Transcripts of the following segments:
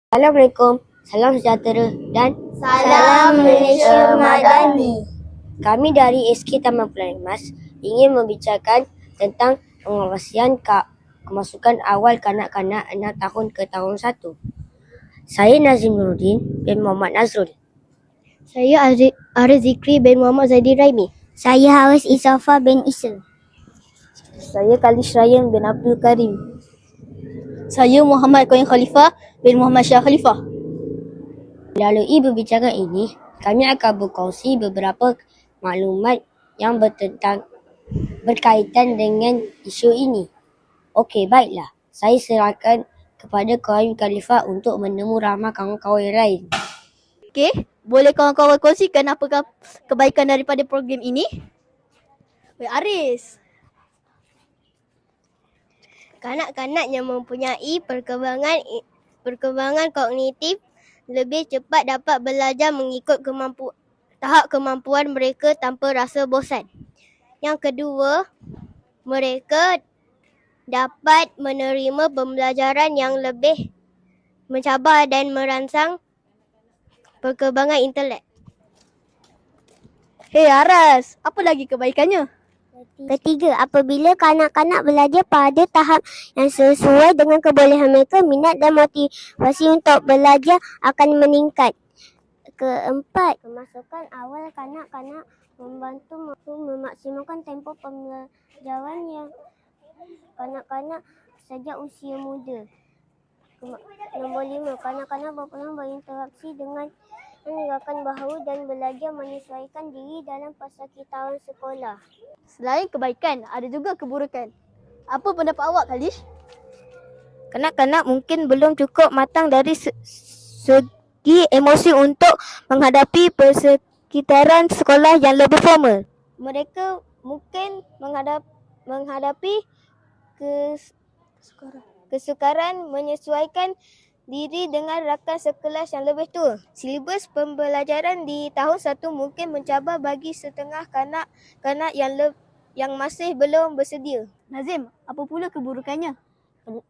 Assalamualaikum, salam sejahtera dan Salam Malaysia Madani. Kami dari SK Taman Pulau Mas ingin membicarakan tentang pengawasian kemasukan awal kanak-kanak 6 tahun ke tahun 1. Saya Nazim Nuruddin bin Muhammad Nazrul. Saya Arif Zikri bin Muhammad Zaidi Raimi. Saya Haris Isafa bin Isel. Saya Kalish Ryan bin Abdul Karim. Saya Muhammad Qayyum Khalifah bin Muhammad Syah Khalifah. Melalui perbincangan ini, kami akan berkongsi beberapa maklumat yang berkaitan dengan isu ini. Okey, baiklah. Saya serahkan kepada Qayyum Khalifah untuk menemu ramah kawan-kawan yang lain. Okey, boleh kawan-kawan kongsikan apakah kebaikan daripada program ini? Aris. Kanak-kanak yang mempunyai perkembangan kognitif lebih cepat dapat belajar mengikut tahap kemampuan mereka tanpa rasa bosan. Yang kedua, mereka dapat menerima pembelajaran yang lebih mencabar dan merangsang perkembangan intelek. Hei Aras, apa lagi kebaikannya? Ketiga, apabila kanak-kanak belajar pada tahap yang sesuai dengan kebolehan mereka, minat dan motivasi untuk belajar akan meningkat. Keempat, kemasukan awal kanak-kanak membantu memaksimalkan tempoh pembelajaran yang kanak-kanak sejak usia muda. Nombor 5, kanak-kanak berpeluang berinteraksi dengan rakan baharu dan belajar menyesuaikan diri dalam persekutuan sekolah. Selain kebaikan, ada juga keburukan. Apa pendapat awak, Kalish? Kanak-kanak mungkin belum cukup matang dari segi emosi untuk menghadapi persekitaran sekolah yang lebih formal. Mereka mungkin menghadapi kesukaran menyesuaikan diri dengan rakan sekelas yang lebih tua. Silibus pembelajaran di tahun 1 mungkin mencabar bagi setengah kanak-kanak yang masih belum bersedia. Nazim, apa pula keburukannya?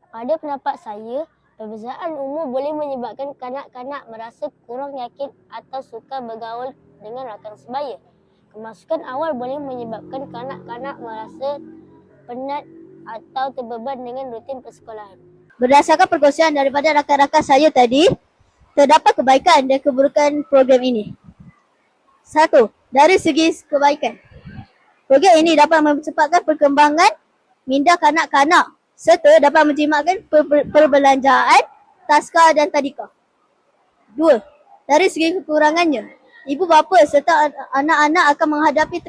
Pada pendapat saya, perbezaan umur boleh menyebabkan kanak-kanak merasa kurang yakin atau sukar bergaul dengan rakan sebaya. Kemasukan awal boleh menyebabkan kanak-kanak merasa penat atau terbeban dengan rutin persekolahan. Berdasarkan perkongsian daripada rakan-rakan saya tadi, terdapat kebaikan dan keburukan program ini. 1. Dari segi kebaikan, program ini dapat mempercepatkan perkembangan minda kanak-kanak serta dapat menjimatkan perbelanjaan taska dan tadika. 2. Dari segi kekurangannya, ibu bapa serta anak-anak akan menghadapi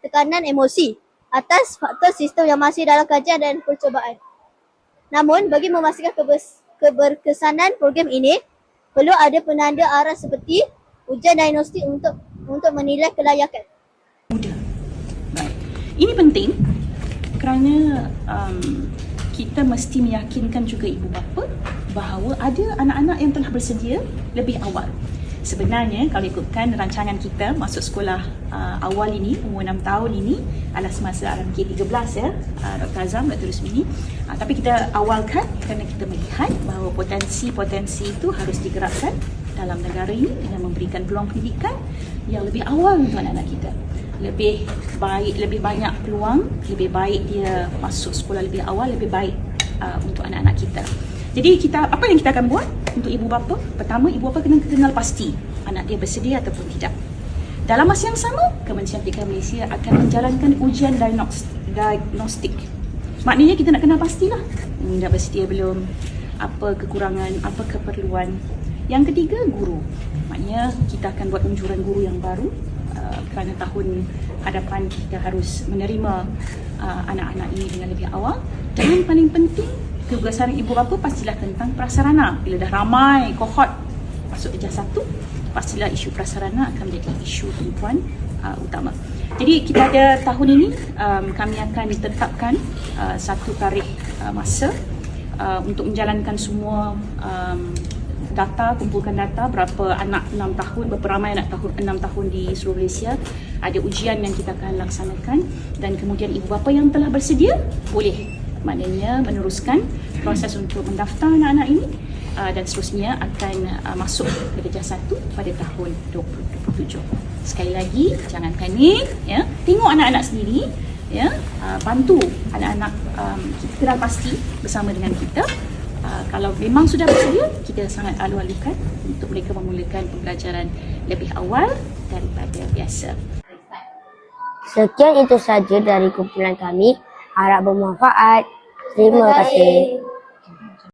tekanan emosi atas faktor sistem yang masih dalam kajian dan percubaan. Namun, bagi memastikan keberkesanan program ini, perlu ada penanda arah seperti ujian diagnostik untuk menilai kelayakan. Muda. Baik. Ini penting kerana kita mesti meyakinkan juga ibu bapa bahawa ada anak-anak yang telah bersedia lebih awal. Sebenarnya kalau ikutkan rancangan kita masuk sekolah awal ini, umur 6 tahun ini adalah semasa RMK 13 ya, Dr. Azam, Dr. Rusmini. Tapi kita awalkan kerana kita melihat bahawa potensi-potensi itu harus digerakkan dalam negara ini dengan memberikan peluang pendidikan yang lebih awal untuk anak-anak kita. Lebih baik, lebih banyak peluang, lebih baik dia masuk sekolah lebih awal, lebih baik untuk anak-anak kita. Jadi apa yang kita akan buat untuk ibu bapa? Pertama, ibu bapa kena kenal pasti anak dia bersedia ataupun tidak. Dalam masa yang sama, Kementerian Pendidikan Malaysia akan menjalankan ujian diagnostik. Maknanya kita nak kenal pastilah ini dah bersedia belum, apa kekurangan, apa keperluan. Yang ketiga, guru. Maknanya kita akan buat anjuran guru yang baru kerana tahun hadapan kita harus menerima anak-anak ini dengan lebih awal. Dan paling penting, keberkesanan ibu bapa pastilah tentang prasarana. Bila dah ramai kohort masuk darjah 1, pastilah isu prasarana akan menjadi isu tumpuan utama. Jadi kita ada tahun ini kami akan ditetapkan satu tarikh masa untuk menjalankan semua kumpulkan data berapa anak 6 tahun, berapa ramai anak 6 tahun di seluruh Malaysia. Ada ujian yang kita akan laksanakan dan kemudian ibu bapa yang telah bersedia boleh maknanya meneruskan proses untuk mendaftar anak-anak ini dan seterusnya akan masuk ke darjah 1 pada tahun 2027. Sekali lagi, jangan panik, ya. Tengok anak-anak sendiri, ya. Bantu anak-anak kita kenal pasti bersama dengan kita. Kalau memang sudah bersedia, kita sangat alu-alukan untuk mereka memulakan pembelajaran lebih awal daripada biasa. Sekian itu saja dari kumpulan kami. Harap bermanfaat. Terima kasih.